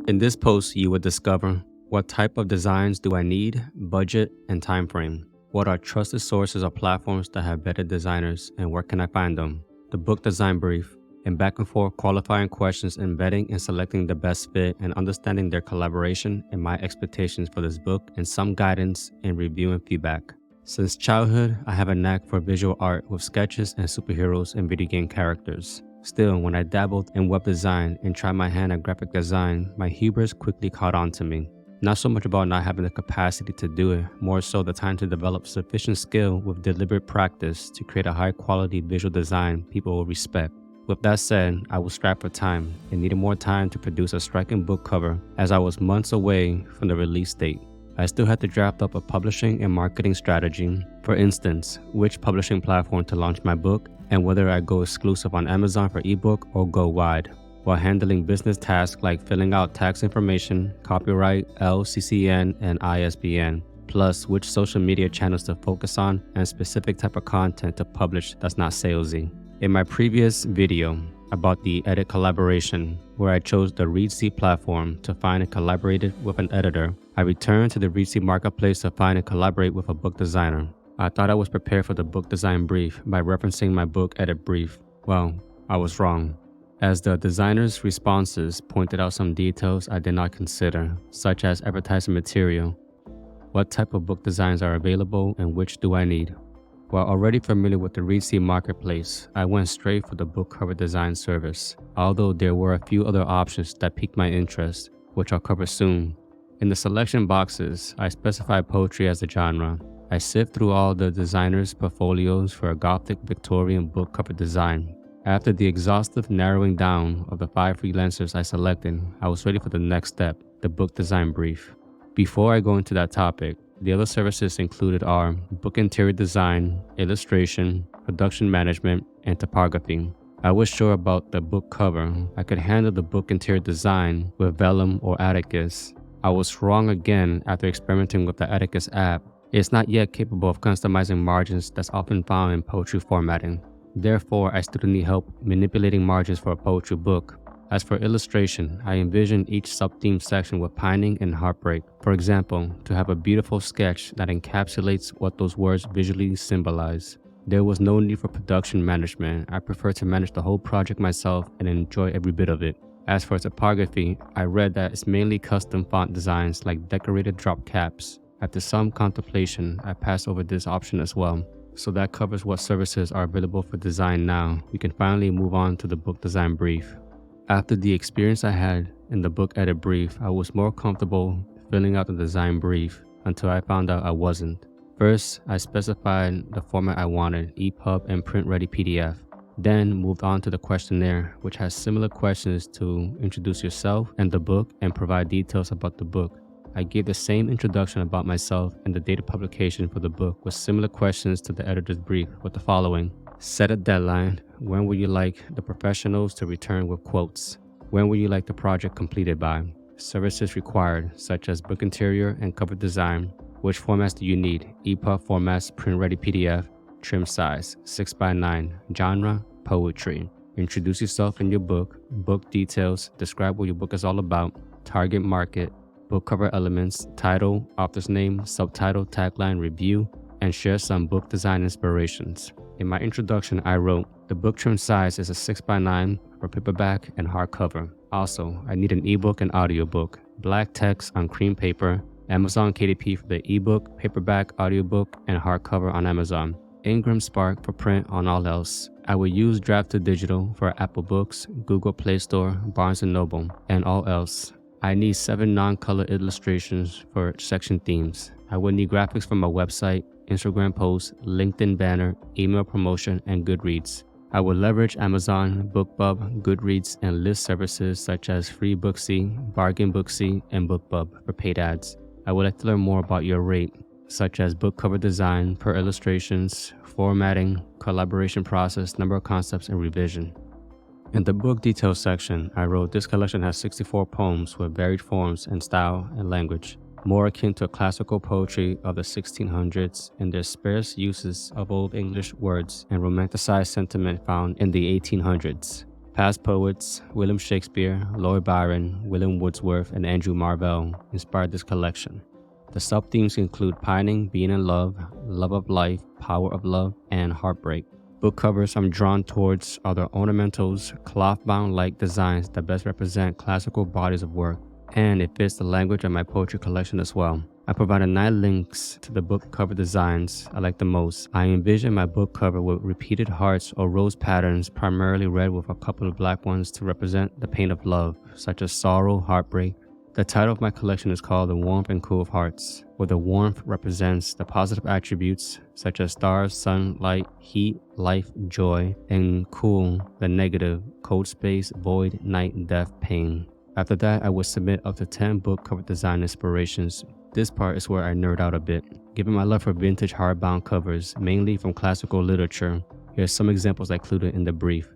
In this post, you will discover what type of designs do I need, budget, and time frame. What are trusted sources or platforms that have better designers, and where can I find them? The book design brief, and back and forth qualifying questions in vetting and selecting the best fit and understanding their collaboration and my expectations for this book, and some guidance in review and feedback. Since childhood, I have a knack for visual art with sketches and superheroes and video game characters. Still, when I dabbled in web design and tried my hand at graphic design, my hubris quickly caught on to me. Not so much about not having the capacity to do it, more so the time to develop sufficient skill with deliberate practice to create a high quality visual design people will respect. With that said, I was strapped for time and needed more time to produce a striking book cover as I was months away from the release date. I still had to draft up a publishing and marketing strategy, for instance, which publishing platform to launch my book and whether I go exclusive on Amazon for ebook or go wide, while handling business tasks like filling out tax information, copyright, LCCN, and ISBN, plus which social media channels to focus on and specific type of content to publish that's not salesy. In my previous video about the edit collaboration, where I chose the Reedsy platform to find and collaborated with an editor, I returned to the Reedsy marketplace to find and collaborate with a book designer. I thought I was prepared for the book design brief by referencing my book edit brief. Well, I was wrong, as the designer's responses pointed out some details I did not consider, such as advertising material, what type of book designs are available, and which do I need. While already familiar with the Reedsy marketplace, I went straight for the book cover design service, although there were a few other options that piqued my interest, which I'll cover soon. In the selection boxes, I specified poetry as a genre. I sift through all the designers' portfolios for a Gothic Victorian book cover design. After the exhaustive narrowing down of the 5 freelancers I selected, I was ready for the next step, the book design brief. Before I go into that topic, the other services included are book interior design, illustration, production management, and typography. I was sure about the book cover. I could handle the book interior design with Vellum or Atticus. I was wrong again after experimenting with the Atticus app. It's not yet capable of customizing margins that's often found in poetry formatting. Therefore, I still need help manipulating margins for a poetry book. As for illustration, I envisioned each sub-theme section with pining and heartbreak. For example, to have a beautiful sketch that encapsulates what those words visually symbolize. There was no need for production management. I prefer to manage the whole project myself and enjoy every bit of it. As for typography, I read that it's mainly custom font designs like decorated drop caps. After some contemplation, I passed over this option as well. So that covers what services are available for design now. We can finally move on to the book design brief. After the experience I had in the book edit brief, I was more comfortable filling out the design brief until I found out I wasn't. First, I specified the format I wanted, EPUB and print-ready PDF. Then moved on to the questionnaire, which has similar questions to introduce yourself and the book and provide details about the book. I gave the same introduction about myself and the date of publication for the book with similar questions to the editor's brief with the following. Set a deadline. When would you like the professionals to return with quotes? When would you like the project completed by? Services required, such as book interior and cover design. Which formats do you need? EPUB formats, print-ready PDF, trim size, 6x9, genre, poetry. Introduce yourself in your book, book details, describe what your book is all about, target market, book cover elements, title, author's name, subtitle, tagline, review, and share some book design inspirations. In my introduction, I wrote, the book trim size is a 6x9 for paperback and hardcover. Also, I need an ebook and audiobook, black text on cream paper, Amazon KDP for the ebook, paperback, audiobook, and hardcover on Amazon. Ingram Spark for print on all else. I will use Draft to Digital for Apple Books, Google Play Store, Barnes & Noble, and all else. I need 7 non-color illustrations for section themes. I will need graphics from a website, Instagram post, LinkedIn banner, email promotion, and Goodreads. I will leverage Amazon, BookBub, Goodreads, and list services such as Free Booksy, Bargain Booksy, and BookBub for paid ads. I would like to learn more about your rate, such as book cover design, per illustrations, formatting, collaboration process, number of concepts, and revision. In the book details section, I wrote this collection has 64 poems with varied forms and style and language, more akin to classical poetry of the 1600s and their sparse uses of Old English words and romanticized sentiment found in the 1800s. Past poets William Shakespeare, Lord Byron, William Wordsworth, and Andrew Marvell inspired this collection. The sub-themes include pining, being in love, love of life, power of love, and heartbreak. Book covers I'm drawn towards are the ornamentals, cloth-bound-like designs that best represent classical bodies of work, and it fits the language of my poetry collection as well. I provided 9 links to the book cover designs I like the most. I envision my book cover with repeated hearts or rose patterns, primarily red with a couple of black ones to represent the pain of love, such as sorrow, heartbreak. The title of my collection is called The Warmth and Cool of Hearts, where the warmth represents the positive attributes such as stars, sun, light, heat, life, joy, and cool, the negative, cold space, void, night, death, pain. After that, I will submit up to 10 book cover design inspirations. This part is where I nerd out a bit. Given my love for vintage hardbound covers, mainly from classical literature, here are some examples I included in the brief.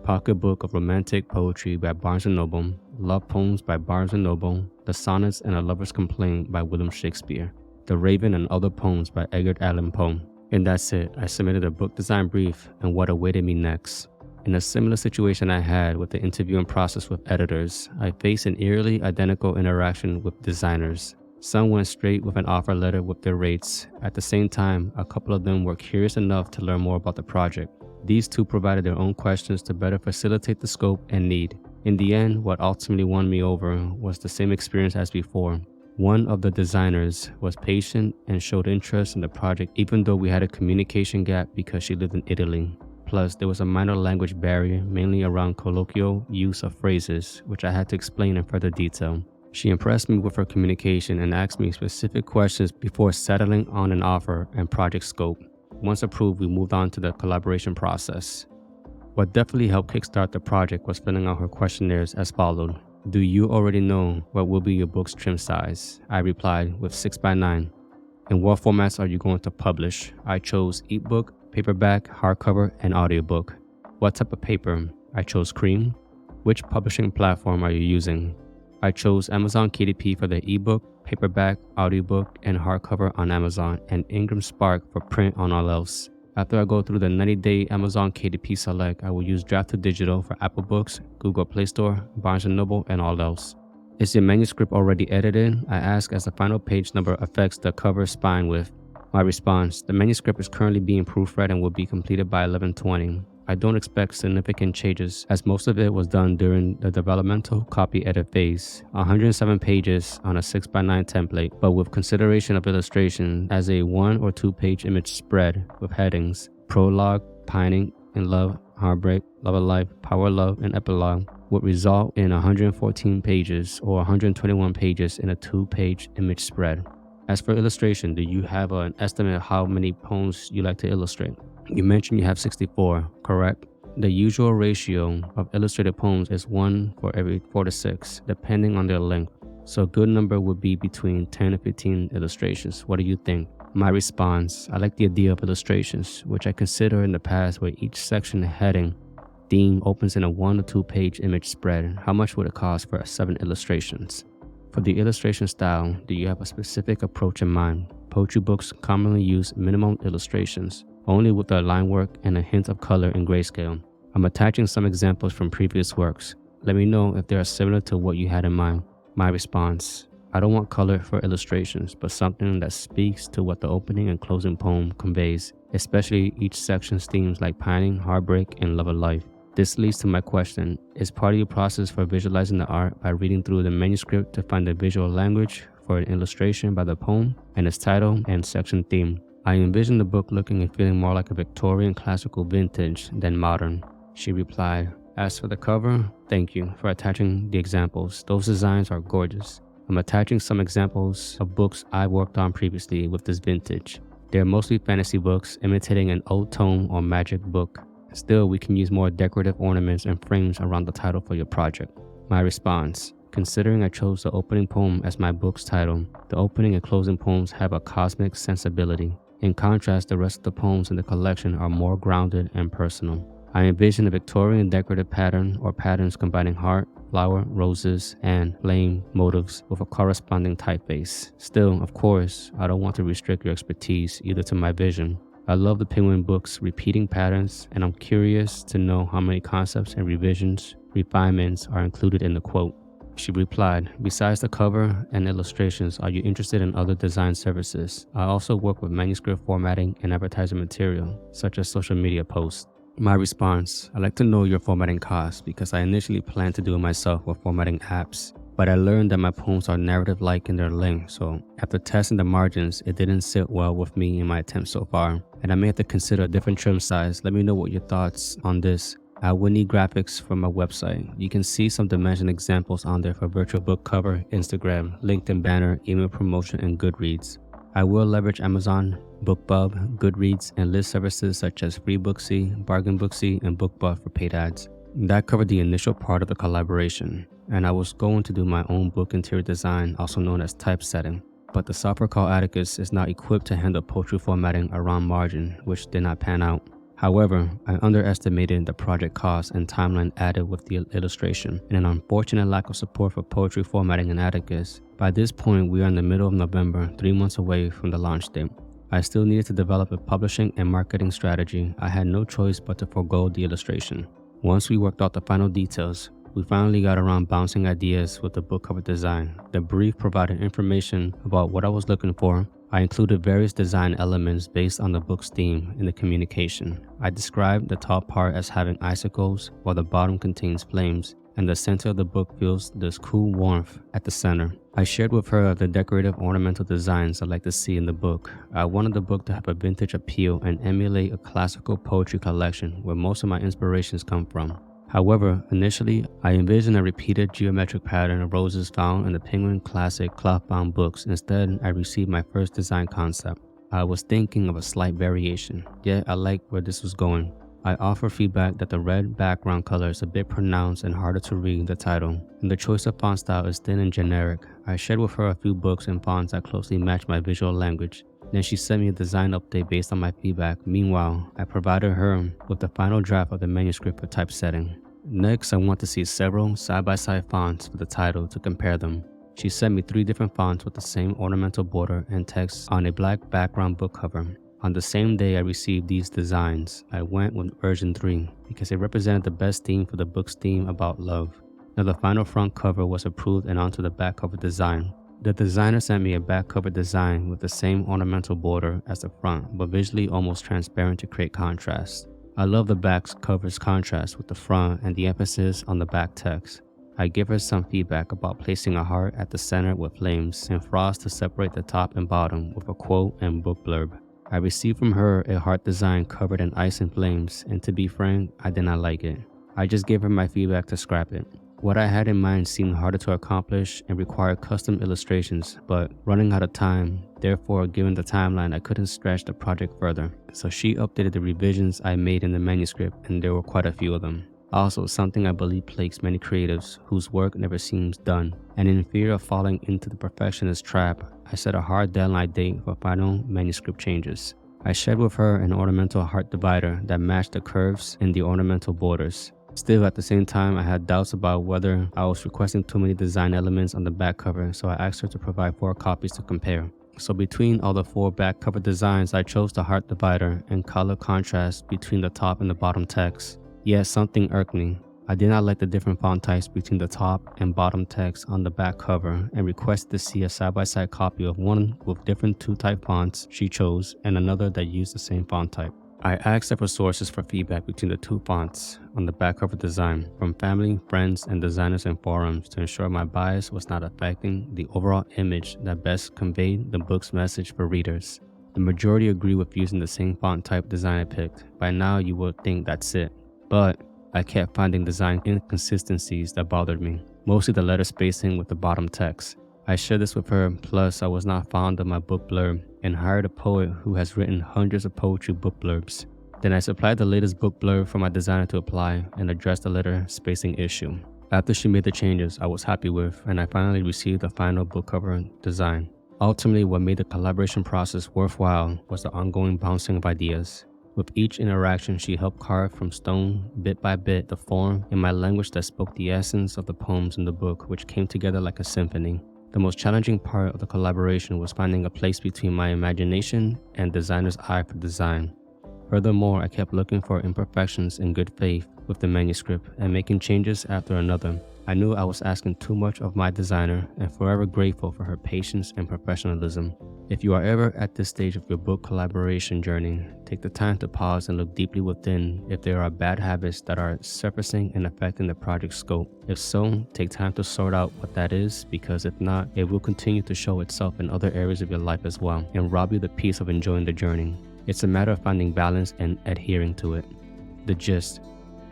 Pocketbook of Romantic Poetry by Barnes & Noble, Love Poems by Barnes & Noble, The Sonnets and A Lover's Complaint by William Shakespeare, The Raven and Other Poems by Edgar Allan Poe. And that's it. I submitted a book design brief and what awaited me next. In a similar situation I had with the interviewing process with editors, I faced an eerily identical interaction with designers. Some went straight with an offer letter with their rates. At the same time, a couple of them were curious enough to learn more about the project. These two provided their own questions to better facilitate the scope and need. In the end, what ultimately won me over was the same experience as before. One of the designers was patient and showed interest in the project even though we had a communication gap because she lived in Italy. Plus, there was a minor language barrier, mainly around colloquial use of phrases, which I had to explain in further detail. She impressed me with her communication and asked me specific questions before settling on an offer and project scope. Once approved, we moved on to the collaboration process. What definitely helped kickstart the project was filling out her questionnaires as followed. Do you already know what will be your book's trim size? I replied with 6x9. And what formats are you going to publish? I chose ebook, paperback, hardcover, and audiobook. What type of paper? I chose cream. Which publishing platform are you using? I chose Amazon KDP for the ebook, paperback, audiobook, and hardcover on Amazon, and Ingram Spark for print on all else. After I go through the 90-day Amazon KDP Select, I will use Draft to Digital for Apple Books, Google Play Store, Barnes & Noble, and all else. Is your manuscript already edited? I ask as the final page number affects the cover spine width. My response, the manuscript is currently being proofread and will be completed by 11/20. I don't expect significant changes as most of it was done during the developmental copy edit phase. 107 pages on a 6x9 template, but with consideration of illustration as a 1 or 2 page image spread with headings, prologue, pining, in love, heartbreak, love of life, power of love, and epilogue would result in 114 pages or 121 pages in a 2-page image spread. As for illustration, do you have an estimate of how many poems you like to illustrate? You mentioned you have 64, correct? The usual ratio of illustrated poems is 1 for every 4 to 6, depending on their length. So a good number would be between 10 to 15 illustrations. What do you think? My response, I like the idea of illustrations, which I consider in the past where each section heading theme opens in a 1 or 2 page image spread. How much would it cost for 7 illustrations? For the illustration style, do you have a specific approach in mind? Poetry books commonly use minimum illustrations, only with the line work and a hint of color in grayscale. I'm attaching some examples from previous works. Let me know if they are similar to what you had in mind. My response, I don't want color for illustrations, but something that speaks to what the opening and closing poem conveys, especially each section's themes like pining, heartbreak, and love of life. This leads to my question, is part of your process for visualizing the art by reading through the manuscript to find the visual language for an illustration by the poem and its title and section theme? I envision the book looking and feeling more like a Victorian classical vintage than modern. She replied, as for the cover, thank you for attaching the examples. Those designs are gorgeous. I'm attaching some examples of books I worked on previously with this vintage. They're mostly fantasy books imitating an old tome or magic book. Still, we can use more decorative ornaments and frames around the title for your project. My response, considering I chose the opening poem as my book's title, the opening and closing poems have a cosmic sensibility. In contrast, the rest of the poems in the collection are more grounded and personal. I envision a Victorian decorative pattern or patterns combining heart, flower, roses, and flame motifs with a corresponding typeface. Still, of course, I don't want to restrict your expertise either to my vision. I love the Penguin book's repeating patterns, and I'm curious to know how many concepts and refinements are included in the quote. She replied, "Besides the cover and illustrations, are you interested in other design services? I also work with manuscript formatting and advertising material, such as social media posts." My response: "I'd like to know your formatting costs because I initially planned to do it myself with formatting apps, but I learned that my poems are narrative-like in their length, so after testing the margins, it didn't sit well with me in my attempt so far, and I may have to consider a different trim size. Let me know what your thoughts on this. I will need graphics for my website. You can see some dimension examples on there for virtual book cover, Instagram, LinkedIn banner, email promotion, and Goodreads. I will leverage Amazon, BookBub, Goodreads, and list services such as FreeBooksy, BargainBooksy, and BookBub for paid ads." That covered the initial part of the collaboration, and I was going to do my own book interior design, also known as typesetting. But the software called Atticus is not equipped to handle poetry formatting around margin, which did not pan out. However, I underestimated the project cost and timeline added with the illustration, and an unfortunate lack of support for poetry formatting in Atticus. By this point, we are in the middle of November, 3 months away from the launch date. I still needed to develop a publishing and marketing strategy. I had no choice but to forego the illustration. Once we worked out the final details, we finally got around bouncing ideas with the book cover design. The brief provided information about what I was looking for. I included various design elements based on the book's theme in the communication. I described the top part as having icicles, while the bottom contains flames, and the center of the book feels this cool warmth at the center. I shared with her the decorative ornamental designs I'd like to see in the book. I wanted the book to have a vintage appeal and emulate a classical poetry collection where most of my inspirations come from. However, initially, I envisioned a repeated geometric pattern of roses found in the Penguin classic cloth-bound books. Instead, I received my first design concept. I was thinking of a slight variation, yet I liked where this was going. I offer feedback that the red background color is a bit pronounced and harder to read the title, and the choice of font style is thin and generic. I shared with her a few books and fonts that closely match my visual language. Then she sent me a design update based on my feedback. Meanwhile, I provided her with the final draft of the manuscript for typesetting. Next, I want to see several side-by-side fonts for the title to compare them. She sent me 3 different fonts with the same ornamental border and text on a black background book cover. On the same day I received these designs, I went with version 3 because it represented the best theme for the book's theme about love. Now the final front cover was approved and onto the back cover design. The designer sent me a back cover design with the same ornamental border as the front, but visually almost transparent to create contrast. I love the back cover's contrast with the front and the emphasis on the back text. I give her some feedback about placing a heart at the center with flames and frost to separate the top and bottom with a quote and book blurb. I received from her a heart design covered in ice and flames, and to be frank, I did not like it. I just gave her my feedback to scrap it. What I had in mind seemed harder to accomplish and required custom illustrations, but running out of time, therefore given the timeline, I couldn't stretch the project further. So she updated the revisions I made in the manuscript, and there were quite a few of them. Also, something I believe plagues many creatives whose work never seems done, and in fear of falling into the perfectionist trap, I set a hard deadline date for final manuscript changes. I shared with her an ornamental heart divider that matched the curves in the ornamental borders. Still, at the same time, I had doubts about whether I was requesting too many design elements on the back cover, so I asked her to provide 4 copies to compare. So between all the 4 back cover designs, I chose the heart divider and color contrast between the top and the bottom text. Yet something irked me. I did not like the different font types between the top and bottom text on the back cover and requested to see a side-by-side copy of one with different 2-type fonts she chose and another that used the same font type. I asked several sources for feedback between the 2 fonts on the back cover design, from family, friends, and designers and forums to ensure my bias was not affecting the overall image that best conveyed the book's message for readers. The majority agree with using the same font type design I picked. By now you would think that's it, but I kept finding design inconsistencies that bothered me, mostly the letter spacing with the bottom text. I shared this with her, plus I was not fond of my book blurb and hired a poet who has written hundreds of poetry book blurbs. Then I supplied the latest book blurb for my designer to apply and address the letter spacing issue. After she made the changes I was happy with, and I finally received the final book cover design. Ultimately, what made the collaboration process worthwhile was the ongoing bouncing of ideas. With each interaction, she helped carve from stone, bit by bit, the form in my language that spoke the essence of the poems in the book, which came together like a symphony. The most challenging part of the collaboration was finding a place between my imagination and designer's eye for design. Furthermore, I kept looking for imperfections in good faith with the manuscript and making changes after another. I knew I was asking too much of my designer and forever grateful for her patience and professionalism. If you are ever at this stage of your book collaboration journey, take the time to pause and look deeply within if there are bad habits that are surfacing and affecting the project scope. If so, take time to sort out what that is, because if not, it will continue to show itself in other areas of your life as well and rob you the peace of enjoying the journey. It's a matter of finding balance and adhering to it. The gist.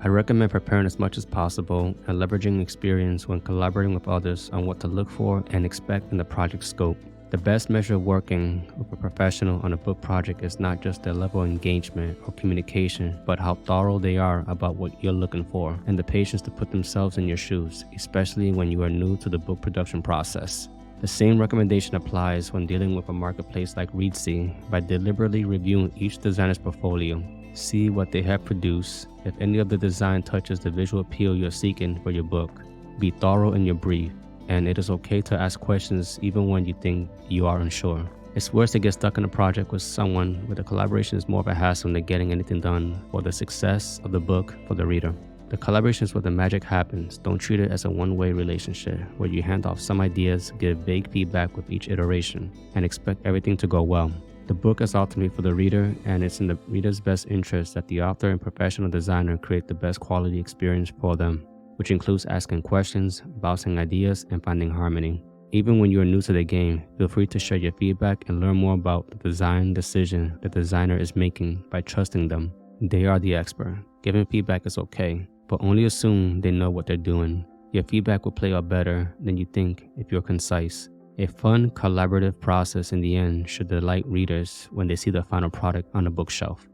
I recommend preparing as much as possible and leveraging experience when collaborating with others on what to look for and expect in the project scope. The best measure of working with a professional on a book project is not just their level of engagement or communication, but how thorough they are about what you're looking for and the patience to put themselves in your shoes, especially when you are new to the book production process. The same recommendation applies when dealing with a marketplace like Reedsy by deliberately reviewing each designer's portfolio. See what they have produced, if any of the design touches the visual appeal you're seeking for your book. Be thorough in your brief, and it is okay to ask questions even when you think you are unsure. It's worse to get stuck in a project with someone where the collaboration is more of a hassle than getting anything done for the success of the book for the reader. The collaboration is where the magic happens. Don't treat it as a one-way relationship where you hand off some ideas, give vague feedback with each iteration, and expect everything to go well. The book is ultimately for the reader, and it's in the reader's best interest that the author and professional designer create the best quality experience for them, which includes asking questions, bouncing ideas, and finding harmony. Even when you are new to the game, feel free to share your feedback and learn more about the design decision the designer is making by trusting them. They are the expert. Giving feedback is okay, but only assume they know what they're doing. Your feedback will play out better than you think if you're concise. A fun, collaborative process in the end should delight readers when they see the final product on the bookshelf.